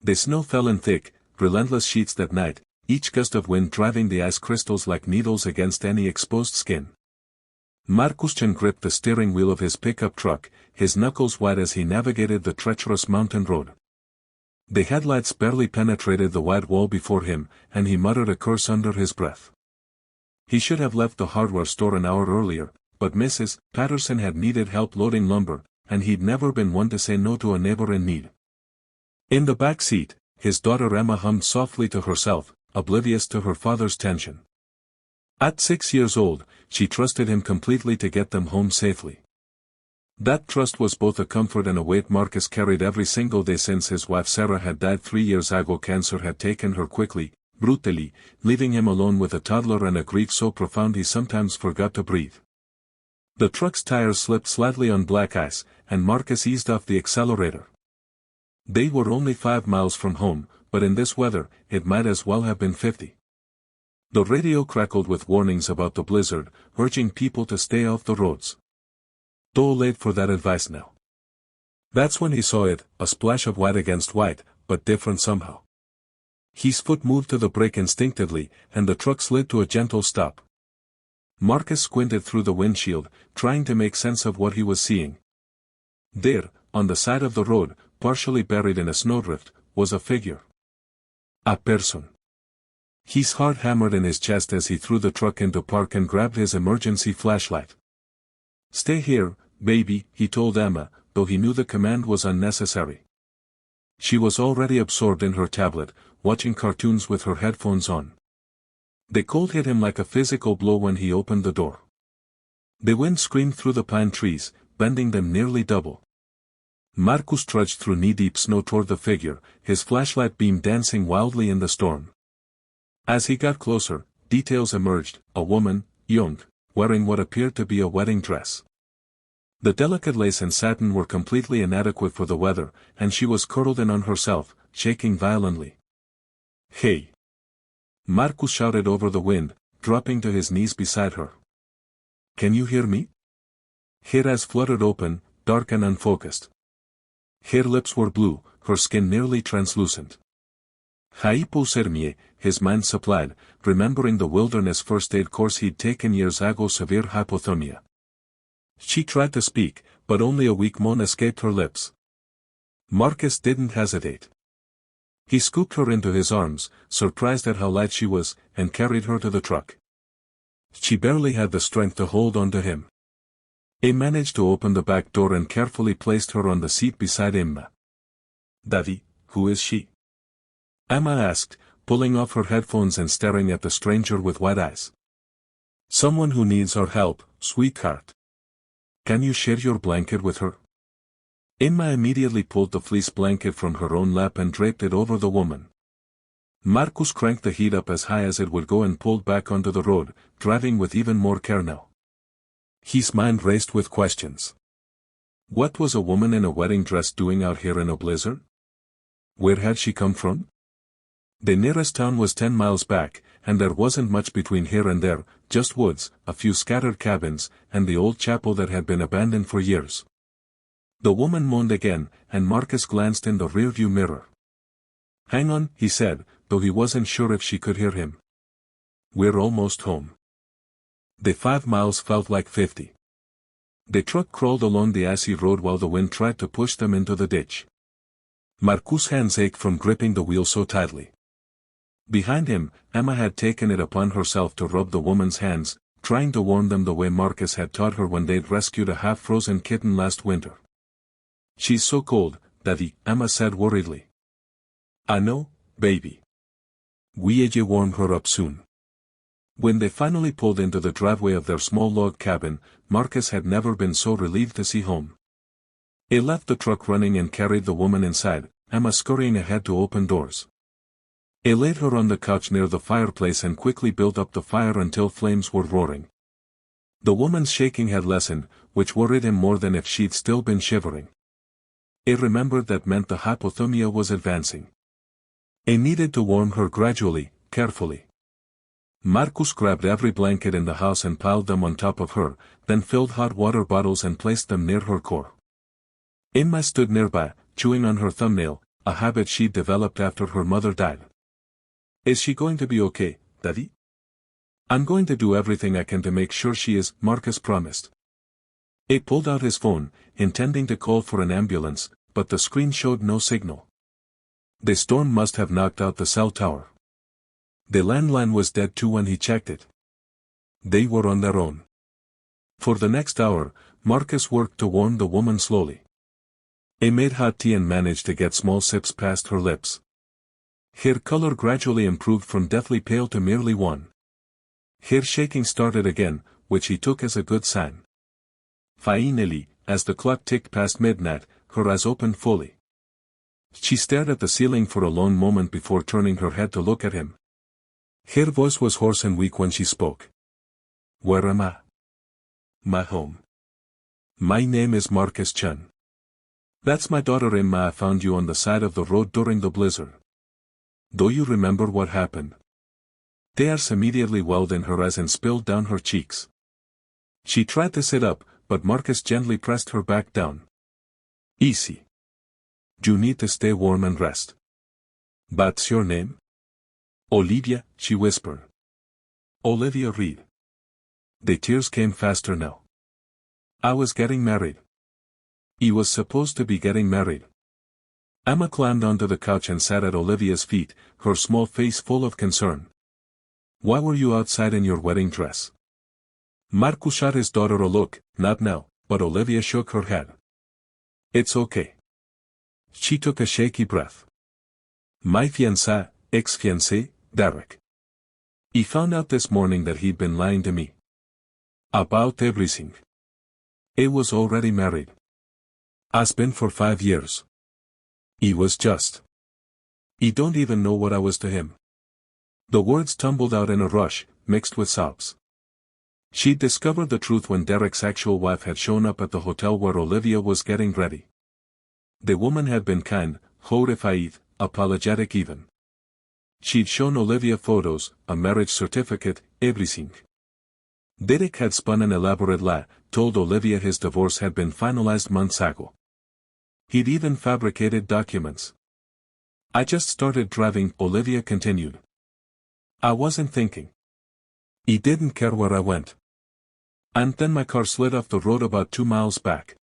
The snow fell in thick, relentless sheets that night, each gust of wind driving the ice crystals like needles against any exposed skin. Marcus gripped the steering wheel of his pickup truck, his knuckles white as he navigated the treacherous mountain road. The headlights barely penetrated the white wall before him, and he muttered a curse under his breath. He should have left the hardware store an hour earlier, but Mrs. Patterson had needed help loading lumber, and he'd never been one to say no to a neighbor in need. In the back seat, his daughter Emma hummed softly to herself, oblivious to her father's tension. At 6 years old, she trusted him completely to get them home safely. That trust was both a comfort and a weight Marcus carried every single day since his wife Sarah had died 3 years ago. Cancer had taken her quickly, brutally, leaving him alone with a toddler and a grief so profound he sometimes forgot to breathe. The truck's tires slipped slightly on black ice, and Marcus eased off the accelerator. They were only 5 miles from home, but in this weather, it might as well have been 50. The radio crackled with warnings about the blizzard, urging people to stay off the roads. Too late for that advice now. That's when he saw it, a splash of white against white, but different somehow. His foot moved to the brake instinctively, and the truck slid to a gentle stop. Marcus squinted through the windshield, trying to make sense of what he was seeing. There, on the side of the road, partially buried in a snowdrift, was a figure. A person. His heart hammered in his chest as he threw the truck into park and grabbed his emergency flashlight. "Stay here, baby," he told Emma, though he knew the command was unnecessary. She was already absorbed in her tablet, watching cartoons with her headphones on. The cold hit him like a physical blow when he opened the door. The wind screamed through the pine trees, bending them nearly double. Marcus trudged through knee-deep snow toward the figure, his flashlight beam dancing wildly in the storm. As he got closer, details emerged: a woman, young, wearing what appeared to be a wedding dress. The delicate lace and satin were completely inadequate for the weather, and she was curled in on herself, shaking violently. "Hey!" Marcus shouted over the wind, dropping to his knees beside her. "Can you hear me?" Her eyes fluttered open, dark and unfocused. Her lips were blue, her skin nearly translucent. Hyposermie, his mind supplied, remembering the wilderness first aid course he'd taken years ago. Severe hypothermia. She tried to speak, but only a weak moan escaped her lips. Marcus didn't hesitate. He scooped her into his arms, surprised at how light she was, and carried her to the truck. She barely had the strength to hold on to him. He managed to open the back door and carefully placed her on the seat beside Emma. "Daddy, who is she?" Emma asked, pulling off her headphones and staring at the stranger with wide eyes. "Someone who needs our help, sweetheart. Can you share your blanket with her?" Emma immediately pulled the fleece blanket from her own lap and draped it over the woman. Marcus cranked the heat up as high as it would go and pulled back onto the road, driving with even more care now. His mind raced with questions. What was a woman in a wedding dress doing out here in a blizzard? Where had she come from? The nearest town was 10 miles back, and there wasn't much between here and there, just woods, a few scattered cabins, and the old chapel that had been abandoned for years. The woman moaned again, and Marcus glanced in the rearview mirror. "Hang on," he said, though he wasn't sure if she could hear him. "We're almost home." The 5 miles felt like 50. The truck crawled along the icy road while the wind tried to push them into the ditch. Marcus' hands ached from gripping the wheel so tightly. Behind him, Emma had taken it upon herself to rub the woman's hands, trying to warm them the way Marcus had taught her when they'd rescued a half-frozen kitten last winter. "She's so cold, Daddy," Emma said worriedly. "I know, baby. We'll warm her up soon." When they finally pulled into the driveway of their small log cabin, Marcus had never been so relieved to see home. He left the truck running and carried the woman inside, Emma scurrying ahead to open doors. He laid her on the couch near the fireplace and quickly built up the fire until flames were roaring. The woman's shaking had lessened, which worried him more than if she'd still been shivering. He remembered that meant the hypothermia was advancing. He needed to warm her gradually, carefully. Marcus grabbed every blanket in the house and piled them on top of her, then filled hot water bottles and placed them near her core. Emma stood nearby, chewing on her thumbnail, a habit she'd developed after her mother died. Is she going to be okay, Daddy? I'm going to do everything I can to make sure she is, Marcus promised. He pulled out his phone, intending to call for an ambulance, but the screen showed no signal. The storm must have knocked out the cell tower. The landline was dead too when he checked it. They were on their own. For the next hour, Marcus worked to warm the woman slowly. He made hot tea and managed to get small sips past her lips. Her color gradually improved from deathly pale to merely wan. Her shaking started again, which he took as a good sign. Finally, as the clock ticked past midnight, her eyes opened fully. She stared at the ceiling for a long moment before turning her head to look at him. Her voice was hoarse and weak when she spoke. Where am I? My home. My name is Marcus Chen. That's my daughter Emma. I found you on the side of the road during the blizzard. Do you remember what happened? Tears immediately welled in her eyes and spilled down her cheeks. She tried to sit up, but Marcus gently pressed her back down. Easy. You need to stay warm and rest. What's your name? Olivia, she whispered. Olivia Reed. The tears came faster now. I was getting married. He was supposed to be getting married. Emma climbed onto the couch and sat at Olivia's feet, her small face full of concern. Why were you outside in your wedding dress? Marcus shot his daughter a look. Not now, but Olivia shook her head. It's okay. She took a shaky breath. My fiancé, ex-fiancé, Derek. He found out this morning that he'd been lying to me. About everything. He was already married. Has been for 5 years. He was just. He don't even know what I was to him. The words tumbled out in a rush, mixed with sobs. She'd discovered the truth when Derek's actual wife had shown up at the hotel where Olivia was getting ready. The woman had been kind, horrified, apologetic even. She'd shown Olivia photos, a marriage certificate, everything. Derek had spun an elaborate lie, told Olivia his divorce had been finalized months ago. He'd even fabricated documents. I just started driving, Olivia continued. I wasn't thinking. He didn't care where I went. And then my car slid off the road about 2 miles back.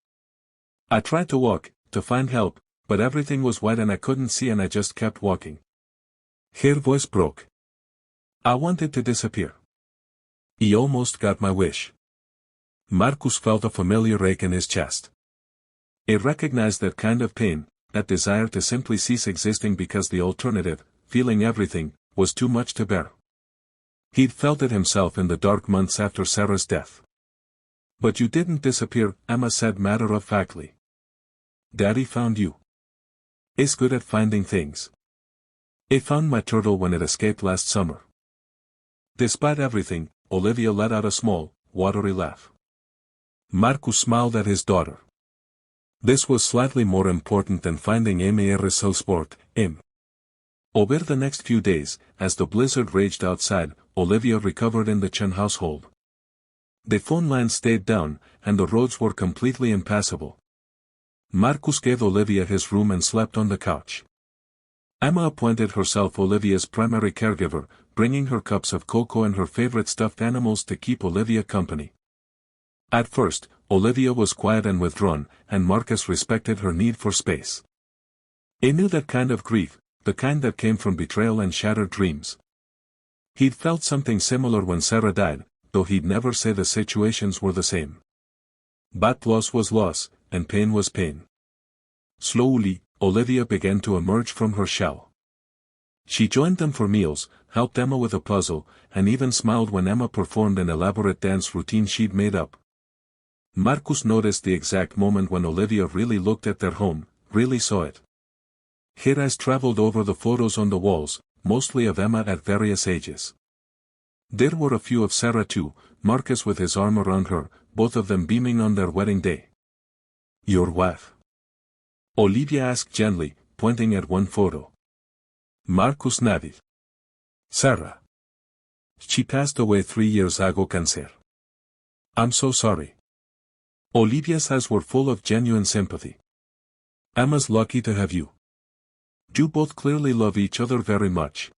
I tried to walk, to find help, but everything was white and I couldn't see and I just kept walking. Her voice broke. I wanted to disappear. He almost got my wish. Marcus felt a familiar ache in his chest. He recognized that kind of pain, that desire to simply cease existing because the alternative, feeling everything, was too much to bear. He'd felt it himself in the dark months after Sarah's death. But you didn't disappear, Emma said matter-of-factly. Daddy found you. He's good at finding things. He found my turtle when it escaped last summer. Despite everything, Olivia let out a small, watery laugh. Marcus smiled at his daughter. This was slightly more important than finding Mr. Sport, M. Over the next few days, as the blizzard raged outside, Olivia recovered in the Chen household. The phone lines stayed down, and the roads were completely impassable. Marcus gave Olivia his room and slept on the couch. Emma appointed herself Olivia's primary caregiver, bringing her cups of cocoa and her favorite stuffed animals to keep Olivia company. At first, Olivia was quiet and withdrawn, and Marcus respected her need for space. He knew that kind of grief, the kind that came from betrayal and shattered dreams. He'd felt something similar when Sarah died, though he'd never say the situations were the same. But loss was loss, and pain was pain. Slowly, Olivia began to emerge from her shell. She joined them for meals, helped Emma with a puzzle, and even smiled when Emma performed an elaborate dance routine she'd made up. Marcus noticed the exact moment when Olivia really looked at their home, really saw it. Her eyes traveled over the photos on the walls, mostly of Emma at various ages. There were a few of Sarah too, Marcus with his arm around her, both of them beaming on their wedding day. Your wife? Olivia asked gently, pointing at one photo. Marcus nodded. Sarah. She passed away 3 years ago cancer. I'm so sorry. Olivia's eyes were full of genuine sympathy. Emma's lucky to have you. You both clearly love each other very much.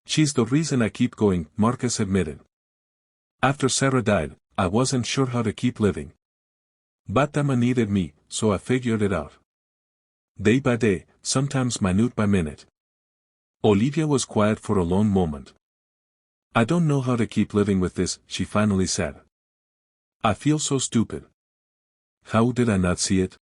She's the reason I keep going, Marcus admitted. After Sarah died, I wasn't sure how to keep living. But Emma needed me, so I figured it out. Day by day, sometimes minute by minute. Olivia was quiet for a long moment. I don't know how to keep living with this, she finally said. I feel so stupid. How did I not see it?